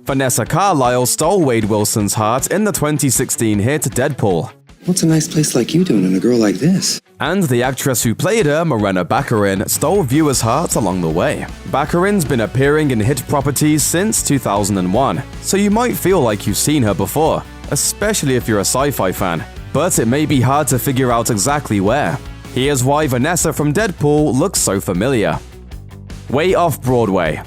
Vanessa Carlyle stole Wade Wilson's heart in the 2016 hit Deadpool. What's a nice place like you doing in a girl like this? And the actress who played her, Morena Baccarin, stole viewers' hearts along the way. Baccarin's been appearing in hit properties since 2001, so you might feel like you've seen her before, especially if you're a sci-fi fan. But it may be hard to figure out exactly where. Here's why Vanessa from Deadpool looks so familiar. Way Off Broadway.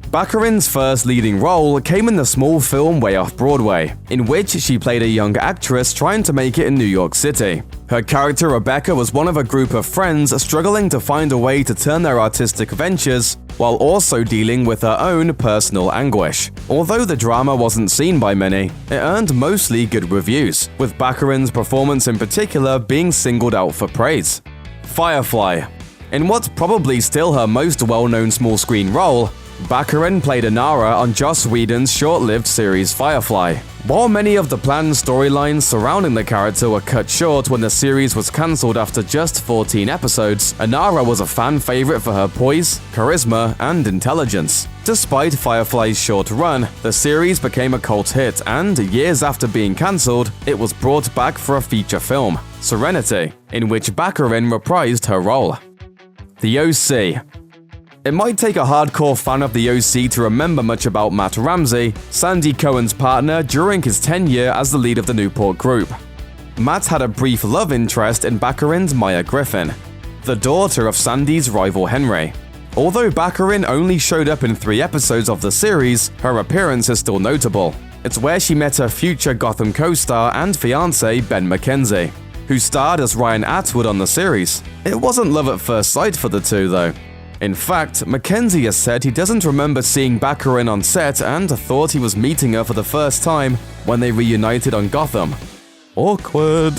Baccarin's first leading role came in the small film Way Off Broadway, in which she played a young actress trying to make it in New York City. Her character Rebecca was one of a group of friends struggling to find a way to turn their artistic ventures while also dealing with her own personal anguish. Although the drama wasn't seen by many, it earned mostly good reviews, with Baccarin's performance in particular being singled out for praise. Firefly. In what's probably still her most well-known small-screen role, Baccarin played Inara on Joss Whedon's short-lived series Firefly. While many of the planned storylines surrounding the character were cut short when the series was cancelled after just 14 episodes, Inara was a fan favorite for her poise, charisma, and intelligence. Despite Firefly's short run, the series became a cult hit, and years after being cancelled, it was brought back for a feature film, Serenity, in which Baccarin reprised her role. The OC. It might take a hardcore fan of the OC to remember much about Matt Ramsey, Sandy Cohen's partner during his tenure as the lead of the Newport Group. Matt had a brief love interest in Baccarin's Maya Griffin, the daughter of Sandy's rival Henry. Although Baccarin only showed up in 3 episodes of the series, her appearance is still notable. It's where she met her future Gotham co-star and fiancé Ben McKenzie, who starred as Ryan Atwood on the series. It wasn't love at first sight for the two, though. In fact, Mackenzie has said he doesn't remember seeing Baccarin on set and thought he was meeting her for the first time when they reunited on Gotham. Awkward.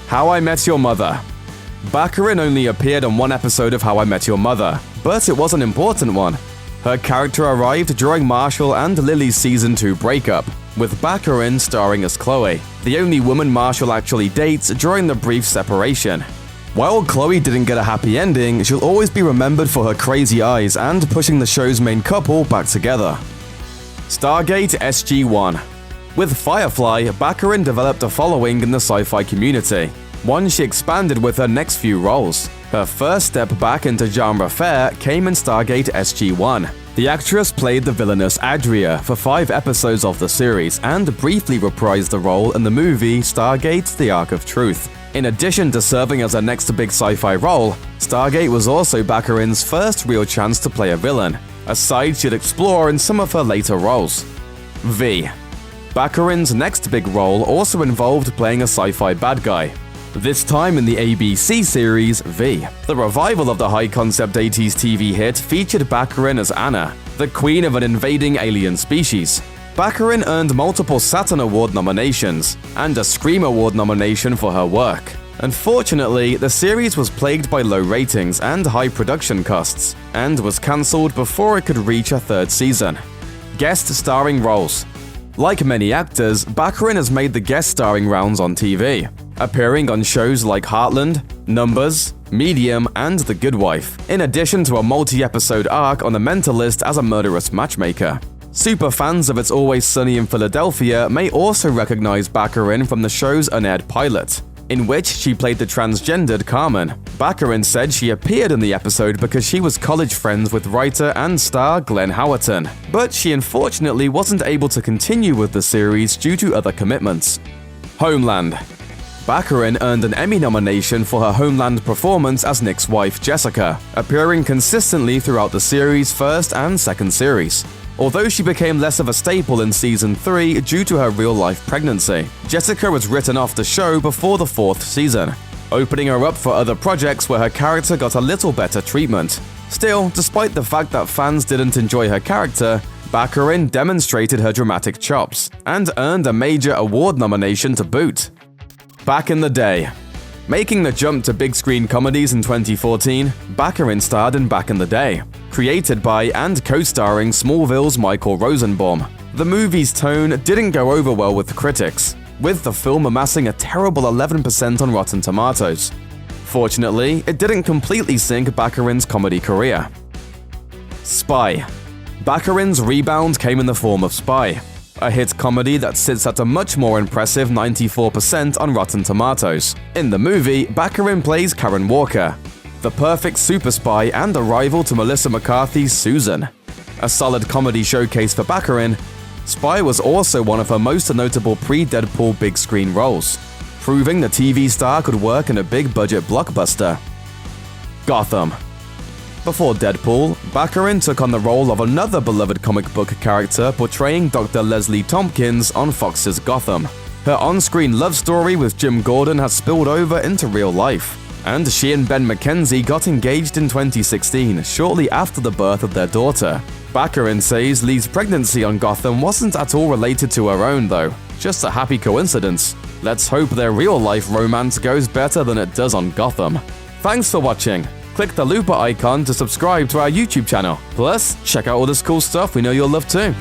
How I Met Your Mother. Baccarin only appeared on 1 episode of How I Met Your Mother, but it was an important one. Her character arrived during Marshall and Lily's season 2 breakup, with Baccarin starring as Chloe, the only woman Marshall actually dates during the brief separation. While Chloe didn't get a happy ending, she'll always be remembered for her crazy eyes and pushing the show's main couple back together. Stargate SG-1. With Firefly, Baccarin developed a following in the sci-fi community, one she expanded with her next few roles. Her first step back into genre fare came in Stargate SG-1. The actress played the villainous Adria for 5 episodes of the series and briefly reprised the role in the movie Stargate: The Ark of Truth. In addition to serving as her next big sci-fi role, Stargate was also Baccarin's first real chance to play a villain, a side she'd explore in some of her later roles. V. Baccarin's next big role also involved playing a sci-fi bad guy, this time in the ABC series V. The revival of the high-concept 80s TV hit featured Baccarin as Anna, the queen of an invading alien species. Baccarin earned multiple Saturn Award nominations and a Scream Award nomination for her work. Unfortunately, the series was plagued by low ratings and high production costs, and was cancelled before it could reach a 3rd season. Guest starring roles. Like many actors, Baccarin has made the guest starring rounds on TV, appearing on shows like Heartland, Numbers, Medium, and The Good Wife, in addition to a multi-episode arc on The Mentalist as a murderous matchmaker. Super fans of It's Always Sunny in Philadelphia may also recognize Baccarin from the show's unaired pilot, in which she played the transgendered Carmen. Baccarin said she appeared in the episode because she was college friends with writer and star Glenn Howerton, but she unfortunately wasn't able to continue with the series due to other commitments. Homeland. Baccarin earned an Emmy nomination for her Homeland performance as Nick's wife, Jessica, appearing consistently throughout the series' first and second series. Although she became less of a staple in Season 3 due to her real-life pregnancy, Jessica was written off the show before the 4th season, opening her up for other projects where her character got a little better treatment. Still, despite the fact that fans didn't enjoy her character, Baccarin demonstrated her dramatic chops and earned a major award nomination to boot. Back in the day. Making the jump to big-screen comedies in 2014, Baccarin starred in Back in the Day, created by and co-starring Smallville's Michael Rosenbaum. The movie's tone didn't go over well with critics, with the film amassing a terrible 11% on Rotten Tomatoes. Fortunately, it didn't completely sink Baccarin's comedy career. Spy. Baccarin's rebound came in the form of Spy, a hit comedy that sits at a much more impressive 94% on Rotten Tomatoes. In the movie, Baccarin plays Karen Walker, the perfect super spy and a rival to Melissa McCarthy's Susan. A solid comedy showcase for Baccarin, Spy was also one of her most notable pre-Deadpool big screen roles, proving the TV star could work in a big-budget blockbuster. Gotham. Before Deadpool, Baccarin took on the role of another beloved comic book character portraying Dr. Leslie Tompkins on Fox's Gotham. Her on-screen love story with Jim Gordon has spilled over into real life, and she and Ben McKenzie got engaged in 2016, shortly after the birth of their daughter. Baccarin says Lee's pregnancy on Gotham wasn't at all related to her own though, just a happy coincidence. Let's hope their real-life romance goes better than it does on Gotham. Thanks for watching. Click the looper icon to subscribe to our YouTube channel. Plus, check out all this cool stuff we know you'll love too.